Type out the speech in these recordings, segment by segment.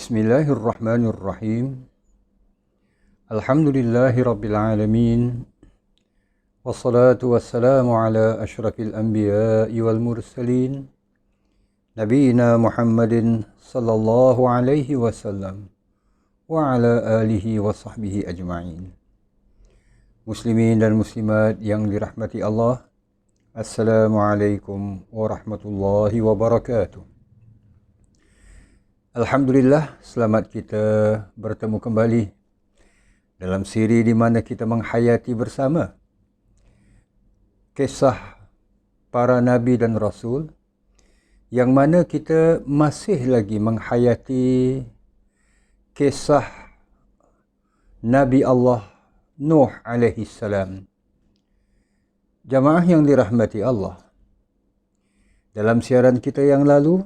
Bismillahirrahmanirrahim. Alhamdulillahi rabbil alamin. Wassalatu wassalamu ala asyrafil anbiya'i wal mursalin. Nabiina Muhammadin sallallahu alaihi wasallam wa ala alihi wa sahbihi ajma'in. Muslimin dan muslimat yang dirahmati Allah, Assalamualaikum warahmatullahi wabarakatuh. Alhamdulillah, selamat kita bertemu kembali dalam siri di mana kita menghayati bersama kisah para Nabi dan Rasul, yang mana kita masih lagi menghayati kisah Nabi Allah Nuh alaihi salam. Jamaah yang dirahmati Allah, dalam siaran kita yang lalu,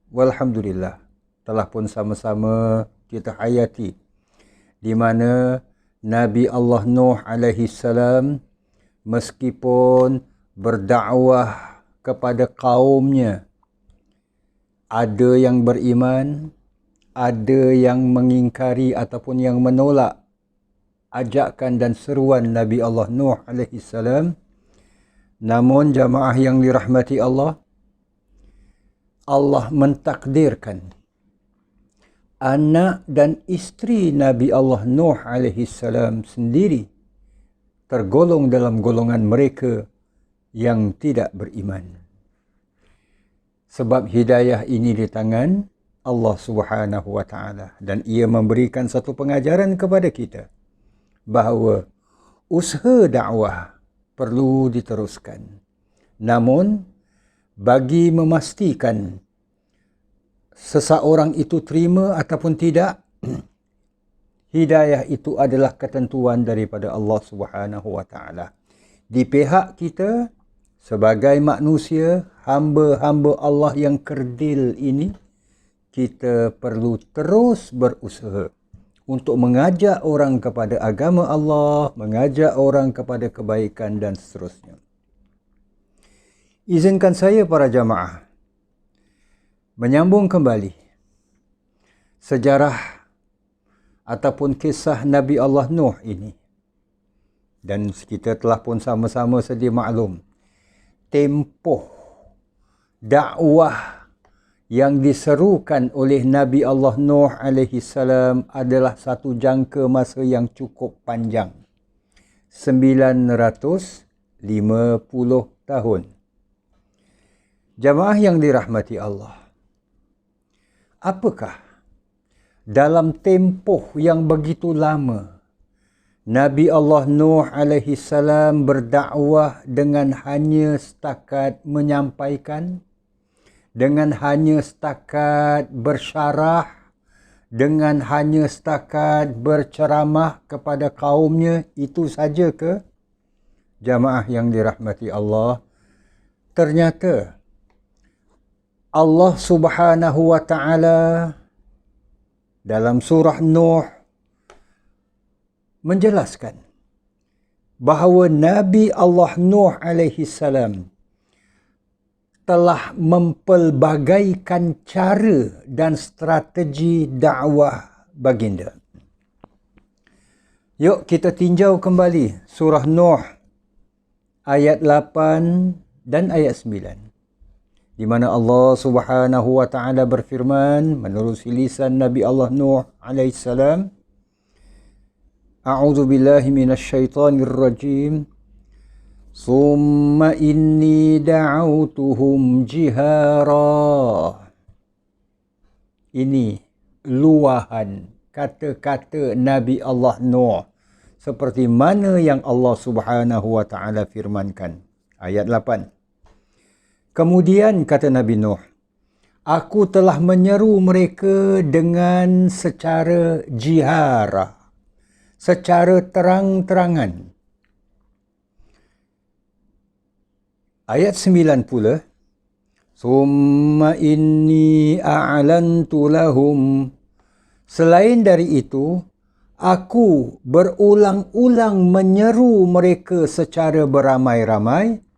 walhamdulillah, telah pun sama-sama kita hayati di mana Nabi Allah Nuh alaihi salam meskipun berdakwah kepada kaumnya, ada yang beriman, ada yang mengingkari ataupun yang menolak ajakan dan seruan Nabi Allah Nuh alaihi salam. Namun jamaah yang dirahmati Allah, Allah mentakdirkan anak dan isteri Nabi Allah Nuh alaihi salam sendiri tergolong dalam golongan mereka yang tidak beriman. Sebab hidayah ini di tangan Allah Subhanahu wa taala, dan ia memberikan satu pengajaran kepada kita bahawa usaha dakwah perlu diteruskan. Namun bagi memastikan seseorang itu terima ataupun tidak, hidayah itu adalah ketentuan daripada Allah Subhanahu wa taala. Di pihak kita sebagai manusia, hamba-hamba Allah yang kerdil ini, kita perlu terus berusaha untuk mengajak orang kepada agama Allah, mengajak orang kepada kebaikan dan seterusnya. Izinkan saya para jamaah menyambung kembali sejarah ataupun kisah Nabi Allah Nuh ini. Dan kita telah pun sama-sama sedia maklum, tempoh dakwah yang diserukan oleh Nabi Allah Nuh alaihi salam adalah satu jangka masa yang cukup panjang, 950 tahun. Jamaah yang dirahmati Allah, apakah dalam tempoh yang begitu lama Nabi Allah Nuh alaihi salam berdakwah dengan hanya setakat menyampaikan, dengan hanya setakat bersyarah, dengan hanya setakat berceramah kepada kaumnya, itu saja ke? Jamaah yang dirahmati Allah, ternyata Allah Subhanahu wa taala dalam surah Nuh menjelaskan bahawa Nabi Allah Nuh alaihi salam telah mempelbagaikan cara dan strategi dakwah baginda. Yuk kita tinjau kembali surah Nuh ayat 8 dan ayat 9. Di mana Allah Subhanahu wa taala berfirman menerusi lisan Nabi Allah Nuh alaihi salam, A'udzu billahi minasyaitonir rajim. Summa inni da'autuhum jihara. Ini luahan kata-kata Nabi Allah Nuh seperti mana yang Allah Subhanahu wa taala firmankan. Ayat 8. Kemudian kata Nabi Nuh, aku telah menyeru mereka dengan secara jihara, secara terang-terangan. Ayat 9 pula, Summa inni a'lantu lahum. Selain dari itu, aku berulang-ulang menyeru mereka secara beramai-ramai,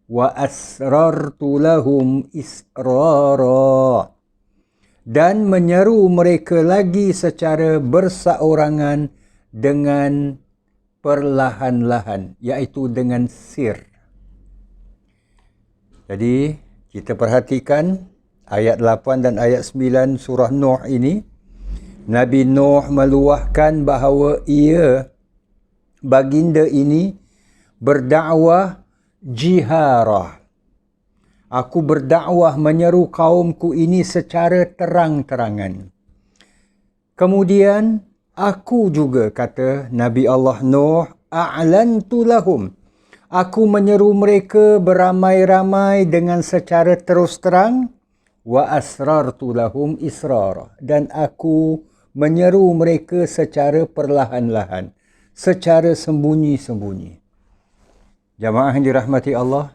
wa asrartu lahum israra, dan menyeru mereka lagi secara berseorangan dengan perlahan-lahan, iaitu dengan sir. Jadi kita perhatikan ayat 8 dan ayat 9 surah Nuh ini. Nabi Nuh meluahkan bahawa baginda ini berdakwah jiharah. Aku berdakwah menyeru kaumku ini secara terang-terangan. Kemudian aku juga, kata Nabi Allah Nuh, a'lantu lahum. Aku menyeru mereka beramai-ramai dengan secara terus terang. Wa asrartu lahum israra. Dan aku menyeru mereka secara perlahan-lahan, secara sembunyi-sembunyi. Jamaah yang dirahmati Allah,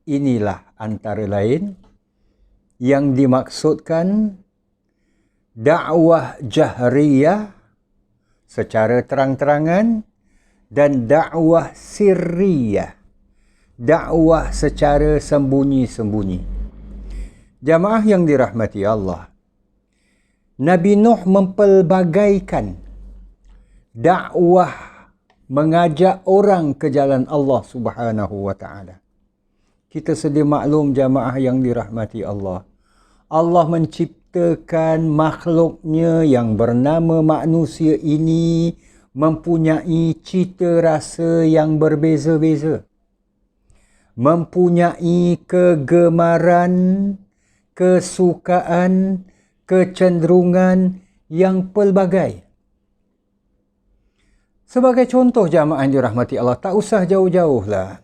inilah antara lain yang dimaksudkan dakwah jahriyah secara terang-terangan dan dakwah sirriyah, dakwah secara sembunyi-sembunyi. Jamaah yang dirahmati Allah, Nabi Nuh mempelbagaikan dakwah mengajak orang ke jalan Allah Subhanahu wa taala. Kita sedia maklum jamaah yang dirahmati Allah. Allah menciptakan makhluknya yang bernama manusia ini mempunyai cita rasa yang berbeza-beza. Mempunyai kegemaran, kesukaan, kecenderungan yang pelbagai. Sebagai contoh jamaah yang dirahmati Allah, tak usah jauh-jauh lah.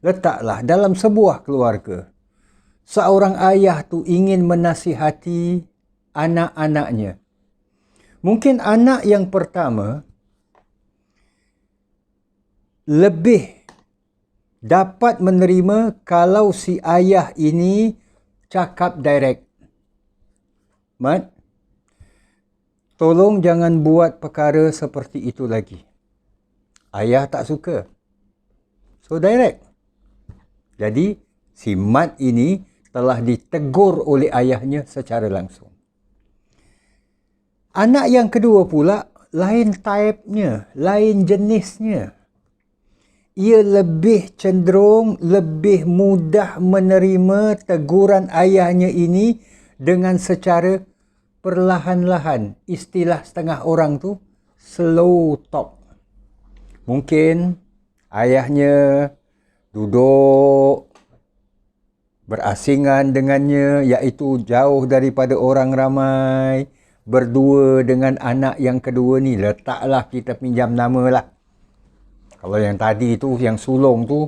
Letaklah dalam sebuah keluarga. Seorang ayah tu ingin menasihati anak-anaknya. Mungkin anak yang pertama lebih dapat menerima kalau si ayah ini cakap direct. Mat, tolong jangan buat perkara seperti itu lagi. Ayah tak suka. So direct. Jadi si Mat ini telah ditegur oleh ayahnya secara langsung. Anak yang kedua pula lain type-nya, lain jenisnya. Ia lebih cenderung, lebih mudah menerima teguran ayahnya ini dengan secara perlahan-lahan. Istilah setengah orang tu, slow talk. Mungkin ayahnya duduk berasingan dengannya, iaitu jauh daripada orang ramai, berdua dengan anak yang kedua ni. Letaklah kita pinjam nama lah. Kalau yang tadi tu, yang sulung tu,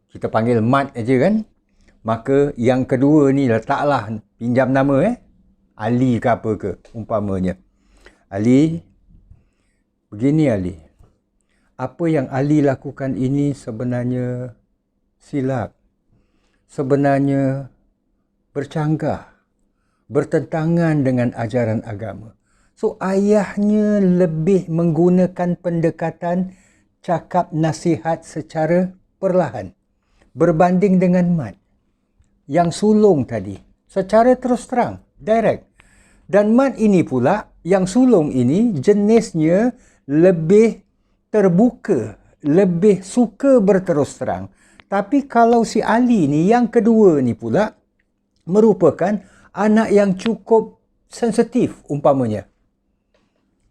kita panggil Mat aja kan. Maka yang kedua ni letaklah pinjam nama Ali ke apa ke umpamanya. Ali, begini Ali. Apa yang Ali lakukan ini sebenarnya silap. Sebenarnya bercanggah, bertentangan dengan ajaran agama. So ayahnya lebih menggunakan pendekatan cakap nasihat secara perlahan. Berbanding dengan Mat. Yang sulung tadi. Secara terus terang. Direct. Dan Mat ini pula, yang sulung ini jenisnya lebih terbuka. Lebih suka berterus terang. Tapi kalau si Ali ni, yang kedua ni pula, merupakan anak yang cukup sensitif umpamanya.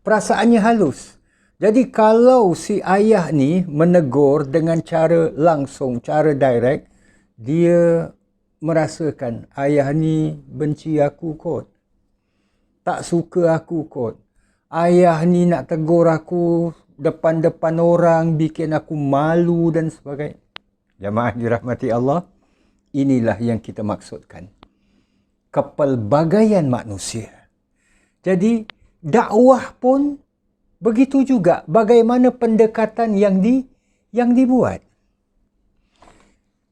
Perasaannya halus. Jadi kalau si ayah ni menegur dengan cara langsung, cara direct, dia merasakan ayah ni benci aku kot. Tak suka aku kot. Ayah ni nak tegur aku depan-depan orang, bikin aku malu dan sebagainya. Jamaah dirahmati Allah, inilah yang kita maksudkan. Kepelbagaian manusia. Jadi dakwah pun begitu juga, bagaimana pendekatan yang dibuat.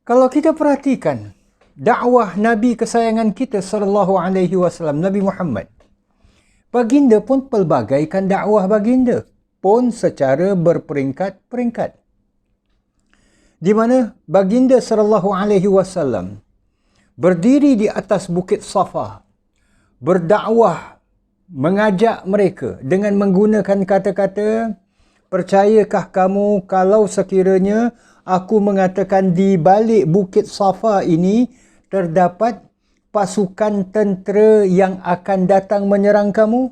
Kalau kita perhatikan dakwah Nabi kesayangan kita sallallahu alaihi wasallam, Nabi Muhammad, baginda pun pelbagaikan dakwah baginda pun secara berperingkat-peringkat. Di mana baginda sallallahu alaihi wasallam berdiri di atas bukit Safa berdakwah, mengajak mereka dengan menggunakan kata-kata, percayakah kamu kalau sekiranya aku mengatakan di balik Bukit Safa ini terdapat pasukan tentera yang akan datang menyerang kamu?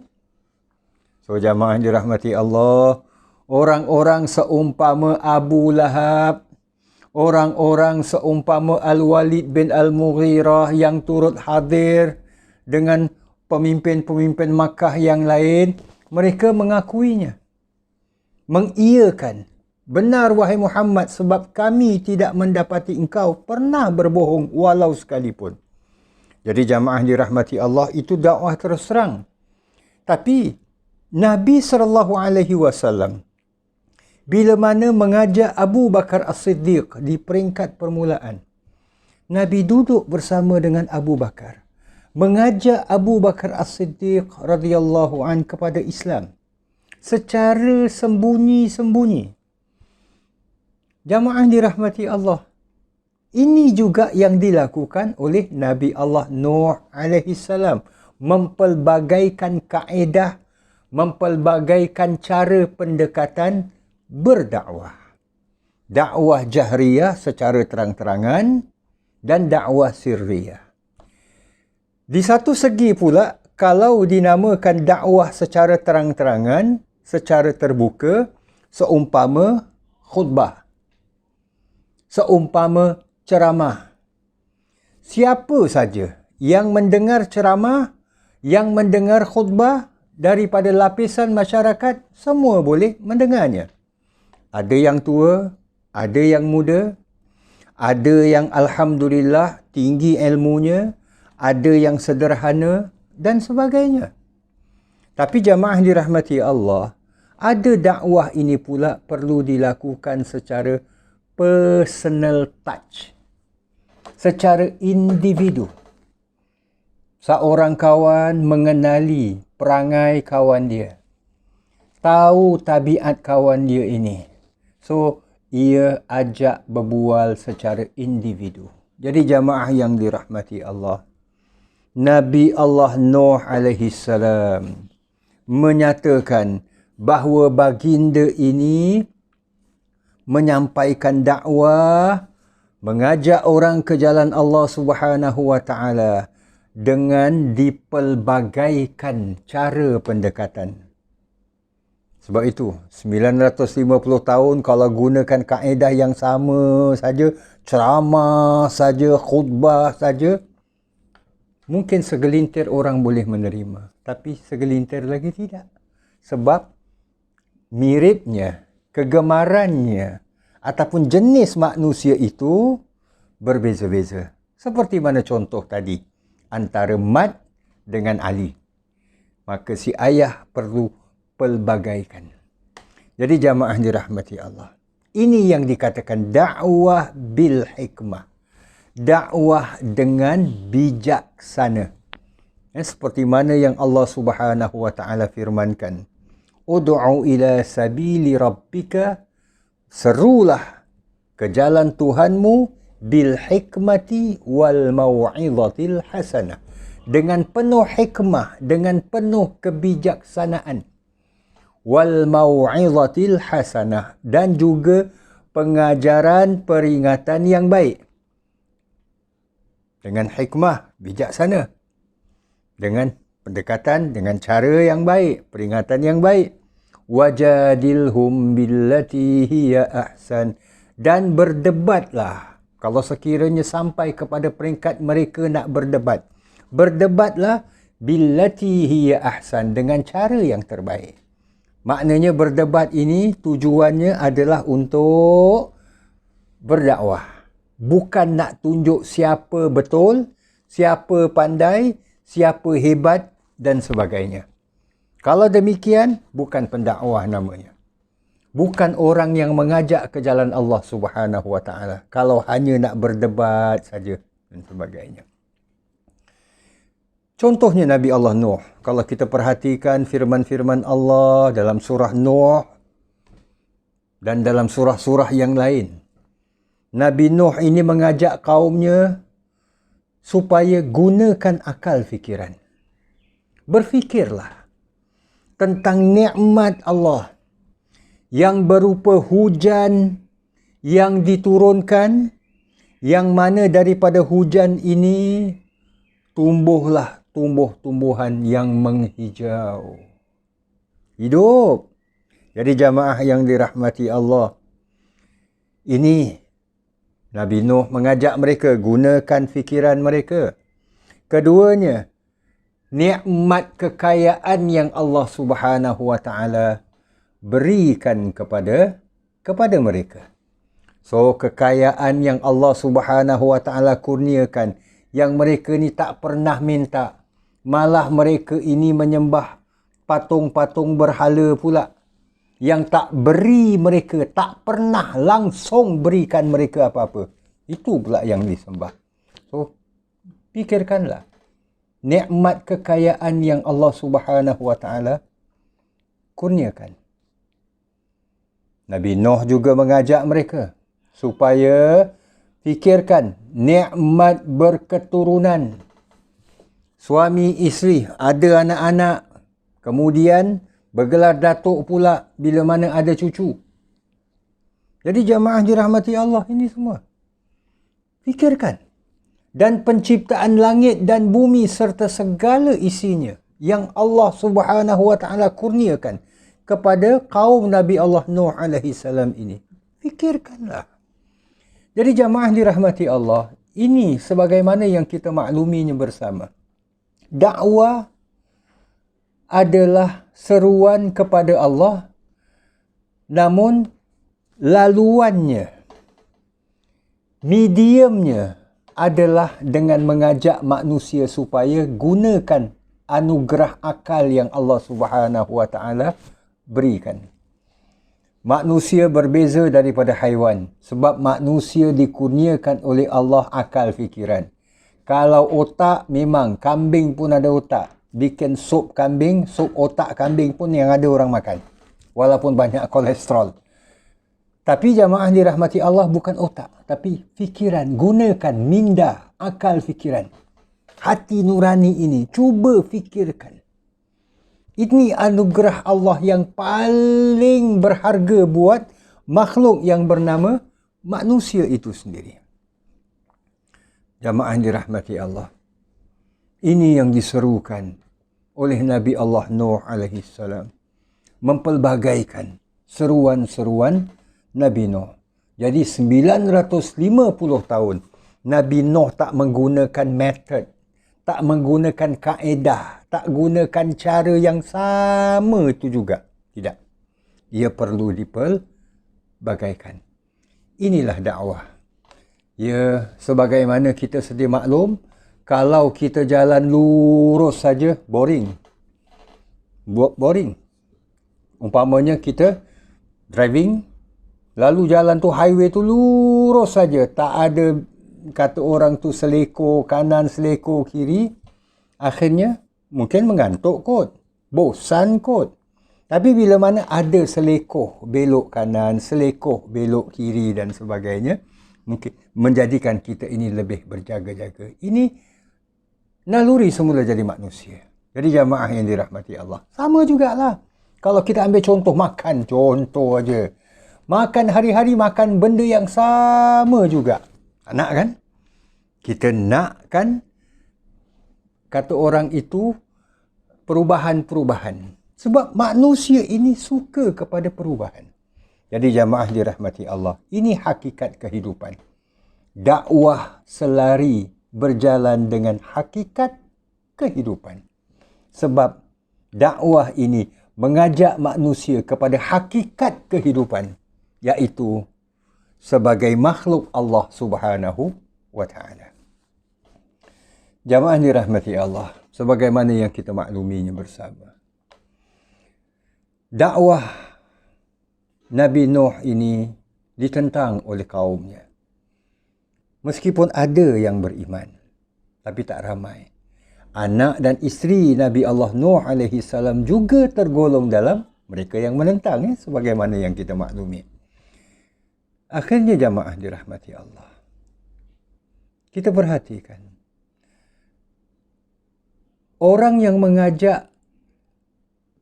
So jamaah dirahmati Allah, orang-orang seumpama Abu Lahab, orang-orang seumpama Al-Walid bin Al-Mughirah yang turut hadir dengan pemimpin-pemimpin Makkah yang lain, mereka mengakuinya, mengiyakan, benar wahai Muhammad, sebab kami tidak mendapati engkau pernah berbohong walau sekalipun. Jadi jamaah dirahmati Allah, itu dakwah terus terang. Tapi Nabi SAW bila mana mengajak Abu Bakar As-Siddiq di peringkat permulaan, Nabi duduk bersama dengan Abu Bakar, mengajak Abu Bakar As-Siddiq radhiyallahu an kepada Islam secara sembunyi-sembunyi. Jamaah dirahmati Allah, ini juga yang dilakukan oleh Nabi Allah Nuh alaihi salam, mempelbagaikan kaedah, mempelbagaikan cara pendekatan berdakwah. Dakwah jahriyah secara terang-terangan dan dakwah sirriyah. Di satu segi pula, kalau dinamakan dakwah secara terang-terangan, secara terbuka, seumpama khutbah, seumpama ceramah. Siapa saja yang mendengar ceramah, yang mendengar khutbah daripada lapisan masyarakat, semua boleh mendengarnya. Ada yang tua, ada yang muda, ada yang alhamdulillah tinggi ilmunya, ada yang sederhana dan sebagainya. Tapi jamaah dirahmati Allah, ada dakwah ini pula perlu dilakukan secara personal touch, secara individu. Seorang kawan mengenali perangai kawan dia, tahu tabiat kawan dia ini. So, ia ajak berbual secara individu. Jadi jamaah yang dirahmati Allah, Nabi Allah Nuh alaihi salam menyatakan bahawa baginda ini menyampaikan dakwah, mengajak orang ke jalan Allah Subhanahu wa taala dengan dipelbagaikan cara pendekatan. Sebab itu 950 tahun kalau gunakan kaedah yang sama saja, ceramah saja, khutbah saja, mungkin segelintir orang boleh menerima, tapi segelintir lagi tidak. Sebab miripnya, kegemarannya ataupun jenis manusia itu berbeza-beza. Seperti mana contoh tadi, antara Mat dengan Ali. Maka si ayah perlu pelbagaikan. Jadi jamaah dirahmati Allah, ini yang dikatakan dakwah bil hikmah. Dakwah dengan bijaksana. Seperti mana yang Allah Subhanahu wa taala firmankan, ud'u ila sabili rabbika, serulah ke jalan Tuhanmu bil hikmati wal mau'izatil hasanah, dengan penuh hikmah, dengan penuh kebijaksanaan, wal mau'izatil hasanah, dan juga pengajaran peringatan yang baik. Dengan hikmah, bijaksana, dengan pendekatan, dengan cara yang baik, peringatan yang baik. Wajadilhum billati hiya ahsan, dan berdebatlah. Kalau sekiranya sampai kepada peringkat mereka nak berdebat, berdebatlah billati hiya ahsan, dengan cara yang terbaik. Maknanya berdebat ini tujuannya adalah untuk berdakwah. Bukan nak tunjuk siapa betul, siapa pandai, siapa hebat dan sebagainya. Kalau demikian, bukan pendakwah namanya. Bukan orang yang mengajak ke jalan Allah Subhanahu wa taala. Kalau hanya nak berdebat saja dan sebagainya. Contohnya Nabi Allah Nuh. Kalau kita perhatikan firman-firman Allah dalam surah Nuh dan dalam surah-surah yang lain, Nabi Nuh ini mengajak kaumnya supaya gunakan akal fikiran. Berfikirlah tentang nikmat Allah yang berupa hujan yang diturunkan, yang mana daripada hujan ini tumbuhlah tumbuh-tumbuhan yang menghijau. Hidup. Jadi jamaah yang dirahmati Allah, ini Nabi Nuh mengajak mereka gunakan fikiran mereka. Keduanya, nikmat kekayaan yang Allah Subhanahu wa taala berikan kepada mereka. So, kekayaan yang Allah Subhanahu wa taala kurniakan, yang mereka ni tak pernah minta, malah mereka ini menyembah patung-patung berhala pula, yang tak beri mereka, tak pernah langsung berikan mereka apa-apa. Itu pula yang disembah. So, fikirkanlah nikmat kekayaan yang Allah Subhanahu wa taala kurniakan. Nabi Nuh juga mengajak mereka supaya fikirkan nikmat berketurunan. Suami isteri, ada anak-anak, kemudian bergelar datuk pula bila mana ada cucu. Jadi jamaah dirahmati Allah, ini semua fikirkan. Dan penciptaan langit dan bumi serta segala isinya yang Allah Subhanahu wa taala kurniakan kepada kaum Nabi Allah Nuh alaihi salam ini. Fikirkanlah. Jadi jamaah dirahmati Allah, ini sebagaimana yang kita makluminya bersama. Dakwah adalah seruan kepada Allah, namun laluannya, mediumnya adalah dengan mengajak manusia supaya gunakan anugerah akal yang Allah Subhanahu wa taala berikan. Manusia berbeza daripada haiwan sebab manusia dikurniakan oleh Allah akal fikiran. Kalau otak, memang kambing pun ada otak. Bikin sup kambing, sup otak kambing pun yang ada orang makan. Walaupun banyak kolesterol. Tapi jamaah dirahmati Allah, bukan otak, tapi fikiran. Gunakan minda, akal fikiran. Hati nurani ini, cuba fikirkan. Ini anugerah Allah yang paling berharga buat makhluk yang bernama manusia itu sendiri. Jamaah dirahmati Allah, ini yang diserukan oleh Nabi Allah Nuh alaihi salam, mempelbagaikan seruan-seruan Nabi Nuh. Jadi 950 tahun Nabi Nuh tak menggunakan metod, tak menggunakan kaedah, tak gunakan cara yang sama itu juga. Tidak. Ia perlu dipelbagaikan. Inilah dakwah. Ya, sebagaimana kita sedia maklum, kalau kita jalan lurus saja, boring. Boring. Umpamanya kita driving, lalu jalan tu, highway tu lurus saja. Tak ada, kata orang tu, seleko kanan, seleko kiri. Akhirnya, mungkin mengantuk kot. Bosan kot. Tapi bila mana ada selekoh belok kanan, selekoh belok kiri dan sebagainya, mungkin menjadikan kita ini lebih berjaga-jaga. Ini naluri semula jadi manusia. Jadi jamaah yang dirahmati Allah, sama jugalah. Kalau kita ambil contoh makan, contoh aja. Makan hari-hari, makan benda yang sama juga. Nak kan? Kita nak kan, kata orang itu, perubahan-perubahan. Sebab manusia ini suka kepada perubahan. Jadi jamaah dirahmati Allah, ini hakikat kehidupan. Dakwah selari berjalan dengan hakikat kehidupan. Sebab dakwah ini mengajak manusia kepada hakikat kehidupan, iaitu sebagai makhluk Allah Subhanahu wa taala. Jamaah dirahmati Allah, sebagaimana yang kita makluminya bersama. Dakwah Nabi Nuh ini ditentang oleh kaumnya. Meskipun ada yang beriman, tapi tak ramai. Anak dan isteri Nabi Allah Nuh alaihi salam juga tergolong dalam mereka yang menentang, sebagaimana yang kita maklumi. Akhirnya jamaah dirahmati Allah, kita perhatikan. orang yang mengajak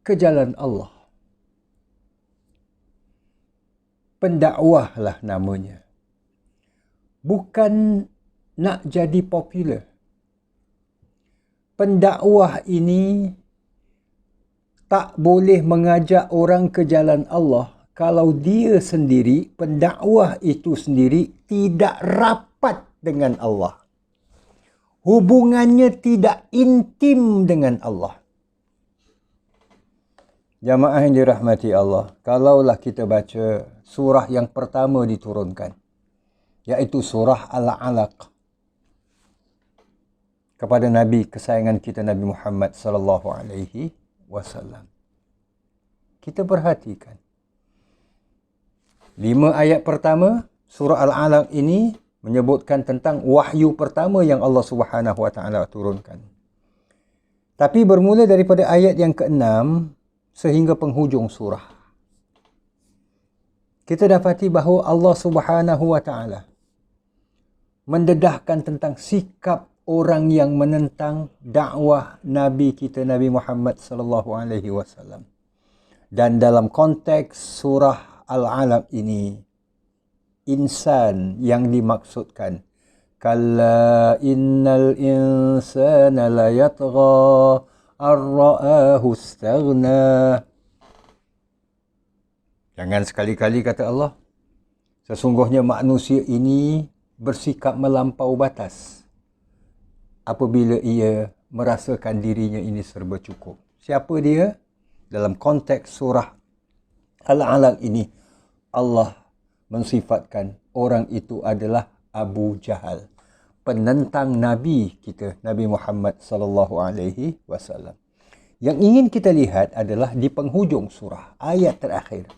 ke jalan Allah. Pendakwah lah namanya. Bukan nak jadi popular. Pendakwah ini tak boleh mengajak orang ke jalan Allah kalau dia sendiri, pendakwah itu sendiri tidak rapat dengan Allah. Hubungannya tidak intim dengan Allah. Jamaah yang dirahmati Allah, kalaulah kita baca surah yang pertama diturunkan, iaitu surah Al-Alaq, kepada Nabi kesayangan kita Nabi Muhammad sallallahu alaihi wasallam. Kita perhatikan 5 ayat pertama surah Al-Alaq ini menyebutkan tentang wahyu pertama yang Allah Subhanahu wa taala turunkan. Tapi bermula daripada ayat yang ke-6 sehingga penghujung surah, kita dapati bahawa Allah Subhanahu wa taala mendedahkan tentang sikap orang yang menentang dakwah Nabi kita Nabi Muhammad sallallahu alaihi wasallam. Dan dalam konteks surah Al-Alaq ini, insan yang dimaksudkan. Kalla innal insana la yatgha ar-ra'ahu istaghna. Jangan sekali-kali kata Allah, sesungguhnya manusia ini bersikap melampau batas apabila ia merasakan dirinya ini serba cukup. Siapa dia? Dalam konteks surah Al-Alaq ini, Allah mensifatkan orang itu adalah Abu Jahal, penentang Nabi kita Nabi Muhammad sallallahu alaihi wasallam. Yang ingin kita lihat adalah di penghujung surah, ayat terakhir.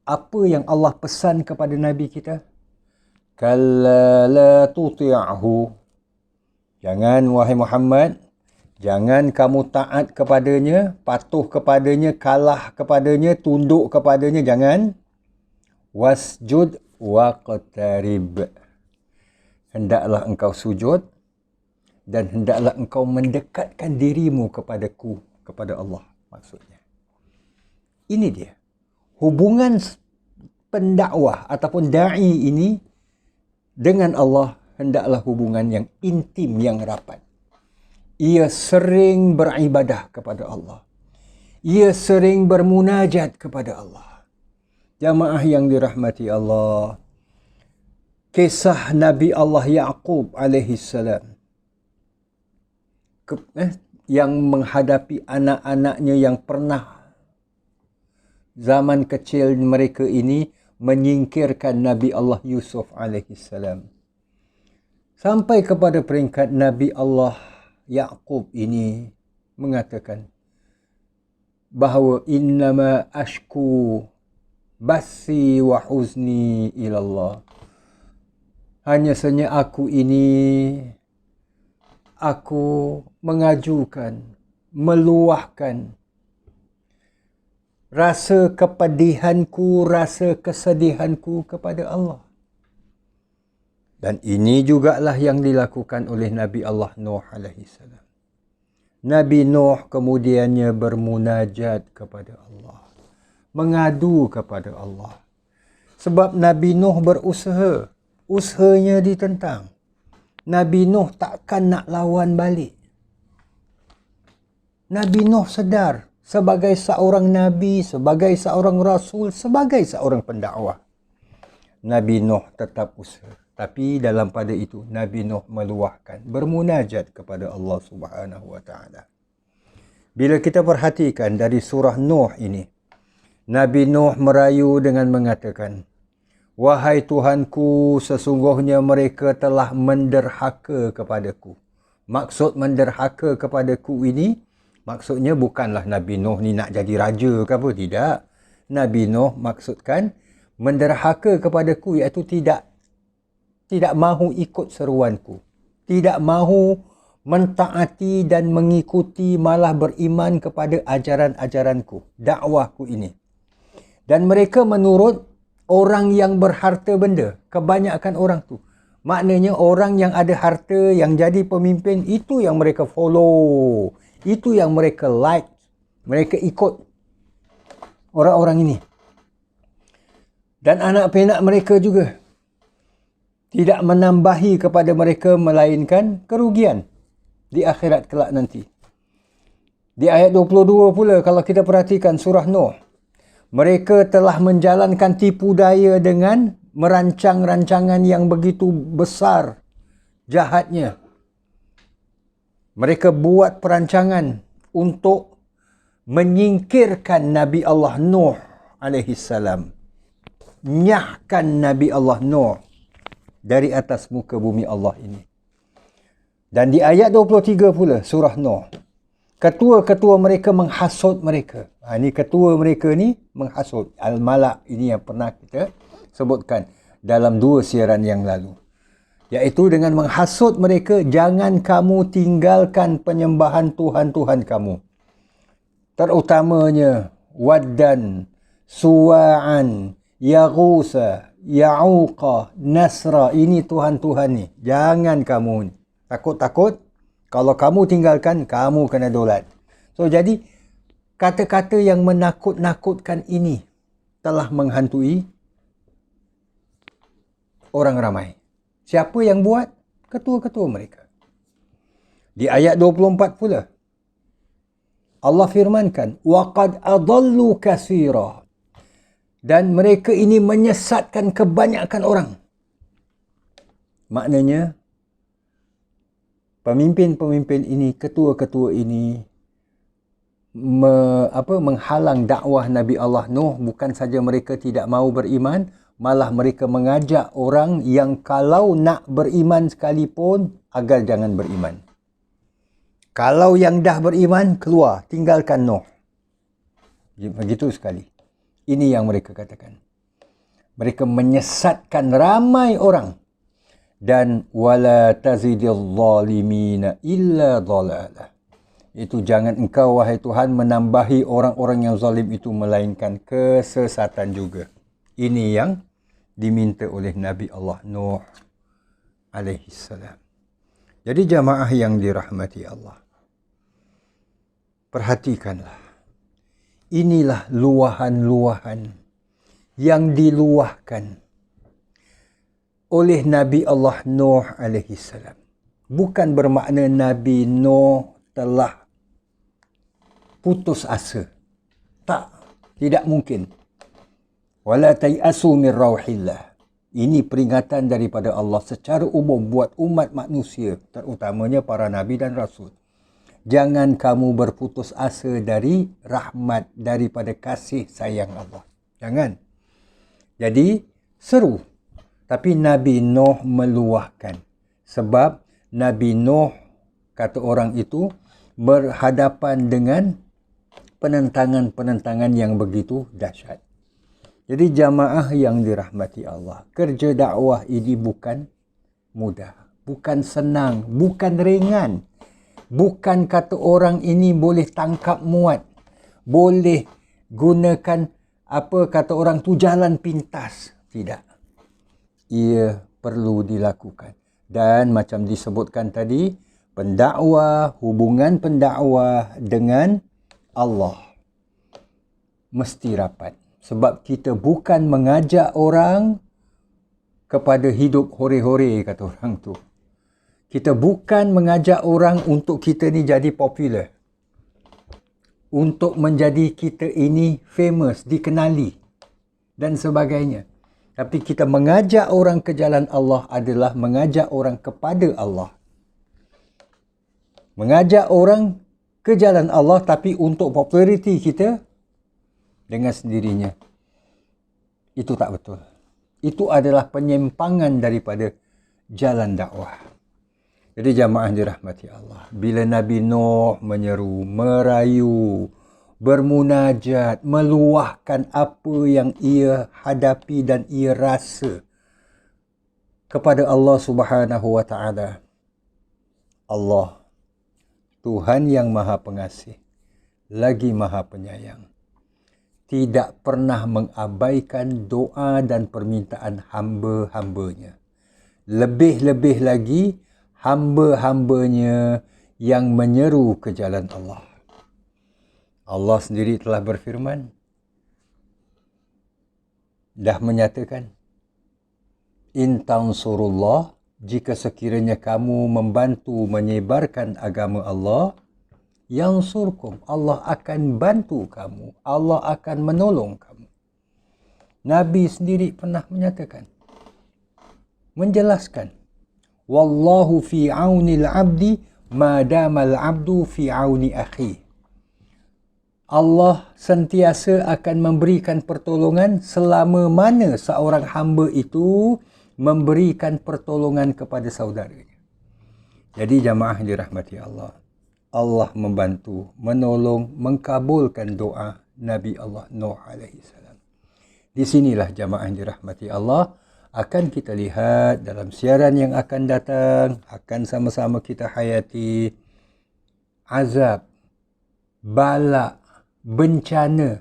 Apa yang Allah pesan kepada Nabi kita? Kalla la tuti'hu. Jangan wahai Muhammad, jangan kamu taat kepadanya, patuh kepadanya, kalah kepadanya, tunduk kepadanya, jangan. Wasjud waqtarib. Hendaklah engkau sujud dan hendaklah engkau mendekatkan dirimu kepadaku, kepada Allah maksudnya. Ini dia. Hubungan pendakwah ataupun da'i ini dengan Allah hendaklah hubungan yang intim, yang rapat. Ia sering beribadah kepada Allah. Ia sering bermunajat kepada Allah. Jamaah yang dirahmati Allah, kisah Nabi Allah Yaqub alaihi salam yang menghadapi anak-anaknya yang pernah zaman kecil mereka ini menyingkirkan Nabi Allah Yusuf alaihi salam, sampai kepada peringkat Nabi Allah Yaqub ini mengatakan bahawa innama ashku basi wa huzni ilallah. Hanya saja aku ini, aku mengajukan, meluahkan rasa kepedihanku, rasa kesedihanku kepada Allah. Dan ini jugalah yang dilakukan oleh Nabi Allah Nuh alaihi salam. Nabi Nuh kemudiannya bermunajat kepada Allah, mengadu kepada Allah. Sebab Nabi Nuh berusaha, usahanya ditentang. Nabi Nuh takkan nak lawan balik. Nabi Nuh sedar sebagai seorang Nabi, sebagai seorang Rasul, sebagai seorang pendakwah, Nabi Nuh tetap usaha. Tapi dalam pada itu, Nabi Nuh meluahkan, bermunajat kepada Allah Subhanahu wa taala. Bila kita perhatikan dari surah Nuh ini, Nabi Nuh merayu dengan mengatakan, wahai Tuhanku, sesungguhnya mereka telah menderhaka kepadaku. Maksud menderhaka kepadaku ini, maksudnya bukanlah Nabi Nuh ni nak jadi raja ke apa, tidak. Nabi Nuh maksudkan menderhaka kepadaku iaitu tidak mahu ikut seruanku, tidak mahu mentaati dan mengikuti, malah beriman kepada ajaran-ajaranku, dakwahku ini. Dan mereka menurut orang yang berharta benda, kebanyakan orang tu Maknanya orang yang ada harta, yang jadi pemimpin, itu yang mereka follow. Itu yang mereka like. Mereka ikut orang-orang ini. Dan anak penak mereka juga tidak menambahi kepada mereka melainkan kerugian di akhirat kelak nanti. Di ayat 22 pula, kalau kita perhatikan surah Nuh, mereka telah menjalankan tipu daya dengan merancang rancangan yang begitu besar jahatnya. Mereka buat perancangan untuk menyingkirkan Nabi Allah Nuh alaihi salam. Nyahkan Nabi Allah Nuh dari atas muka bumi Allah ini. Dan di ayat 23 pula surah Nuh, ketua-ketua mereka menghasut mereka. Ini ketua mereka ni menghasut. Al-Malak ini yang pernah kita sebutkan dalam 2 siaran yang lalu. Iaitu dengan menghasut mereka, jangan kamu tinggalkan penyembahan Tuhan-Tuhan kamu. Terutamanya Waddan, Suwa'an, Yaghusa, Ya'uqa, Nasra. Ini Tuhan-Tuhan ni. Jangan kamu takut-takut. Kalau kamu tinggalkan, kamu kena dolat. So, jadi kata-kata yang menakut-nakutkan ini telah menghantui orang ramai. Siapa yang buat? Ketua-ketua mereka. Di ayat 24 pula, Allah firmankan, وَقَدْ أَضَلُّوا كَثِيرًا. Dan mereka ini menyesatkan kebanyakan orang. Maknanya, pemimpin-pemimpin ini, ketua-ketua ini menghalang dakwah Nabi Allah Nuh. Bukan saja mereka tidak mahu beriman, malah mereka mengajak orang yang kalau nak beriman sekalipun, agar jangan beriman. Kalau yang dah beriman, keluar, tinggalkan Nuh. Begitu sekali. Ini yang mereka katakan. Mereka menyesatkan ramai orang. Dan wala tazidil zalimina illa dhalala. Itu jangan engkau wahai Tuhan menambahi orang-orang yang zalim itu melainkan kesesatan juga. Ini yang diminta oleh Nabi Allah Nuh alaihi salam. Jadi jamaah yang dirahmati Allah, perhatikanlah. Inilah luahan-luahan yang diluahkan oleh Nabi Allah Nuh alaihi salam. Bukan bermakna Nabi Nuh telah putus asa. Tak, tidak mungkin. Wala tay'asu min rauhillah. Ini peringatan daripada Allah secara umum buat umat manusia, terutamanya para nabi dan rasul. Jangan kamu berputus asa dari rahmat, daripada kasih sayang Allah. Jangan. Jadi, seru. Tapi Nabi Nuh meluahkan. Sebab Nabi Nuh, kata orang itu, berhadapan dengan penentangan-penentangan yang begitu dahsyat. Jadi jamaah yang dirahmati Allah, kerja dakwah ini bukan mudah, bukan senang, bukan ringan. Bukan kata orang ini boleh tangkap muat, boleh gunakan apa kata orang tu jalan pintas. Tidak. Ia perlu dilakukan. Dan macam disebutkan tadi, pendakwah, hubungan pendakwah dengan Allah mesti rapat. Sebab kita bukan mengajak orang kepada hidup hore-hore, kata orang tu. Kita bukan mengajak orang untuk kita ni jadi popular. Untuk menjadi kita ini famous, dikenali dan sebagainya. Tapi kita mengajak orang ke jalan Allah adalah mengajak orang kepada Allah. Mengajak orang ke jalan Allah tapi untuk populariti kita dengan sendirinya. Itu tak betul. Itu adalah penyimpangan daripada jalan dakwah. Jadi jamaah dirahmati Allah, bila Nabi Nuh menyeru, merayu, bermunajat, meluahkan apa yang ia hadapi dan ia rasa kepada Allah Subhanahu wa taala. Allah, Tuhan yang Maha Pengasih, lagi Maha Penyayang, tidak pernah mengabaikan doa dan permintaan hamba-hambanya. Lebih-lebih lagi hamba-hambanya yang menyeru ke jalan Allah. Allah sendiri telah berfirman, dah menyatakan, in tansurullah, jika sekiranya kamu membantu menyebarkan agama Allah, yansurkum, Allah akan bantu kamu, Allah akan menolong kamu. Nabi sendiri pernah menyatakan, menjelaskan, wallahu fi aunil abdi ma damal abdu fi auni akhi. Allah sentiasa akan memberikan pertolongan selama mana seorang hamba itu memberikan pertolongan kepada saudaranya. Jadi jamaah dirahmati Allah, Allah membantu, menolong, mengkabulkan doa Nabi Allah Nuh alaihi salam. Di sinilah jamaah dirahmati Allah, akan kita lihat dalam siaran yang akan datang, akan sama-sama kita hayati azab, bala, bencana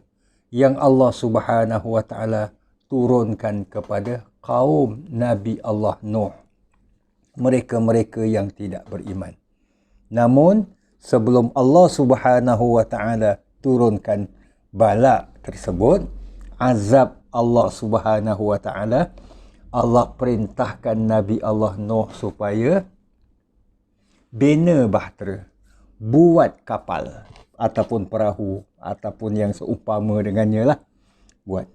yang Allah Subhanahu wa taala turunkan kepada kaum Nabi Allah Nuh, mereka-mereka yang tidak beriman. Namun sebelum Allah Subhanahu wa taala turunkan bala tersebut, azab Allah Subhanahu wa taala, Allah perintahkan Nabi Allah Nuh supaya bina bahtera, buat kapal ataupun perahu ataupun yang seumpama dengannya lah, buat.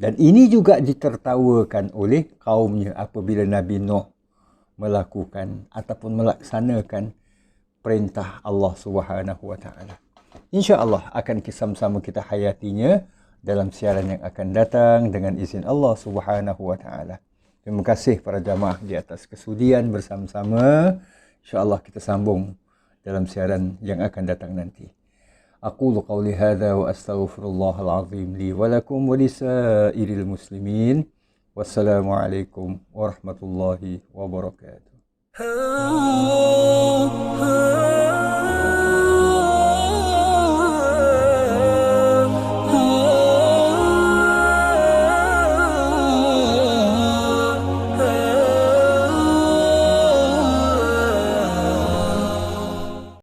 Dan ini juga ditertawakan oleh kaumnya apabila Nabi Nuh melakukan ataupun melaksanakan perintah Allah Subhanahu wa taala. Insya-Allah akan sama-sama kita hayatinya dalam siaran yang akan datang dengan izin Allah Subhanahu wa taala. Terima kasih para jamaah di atas kesudian bersama-sama. Insya-Allah kita sambung dalam siaran yang akan datang nanti. أقول قولي هذا وأستغفر الله العظيم لي ولكم ولسائر المسلمين والسلام عليكم ورحمة الله وبركاته.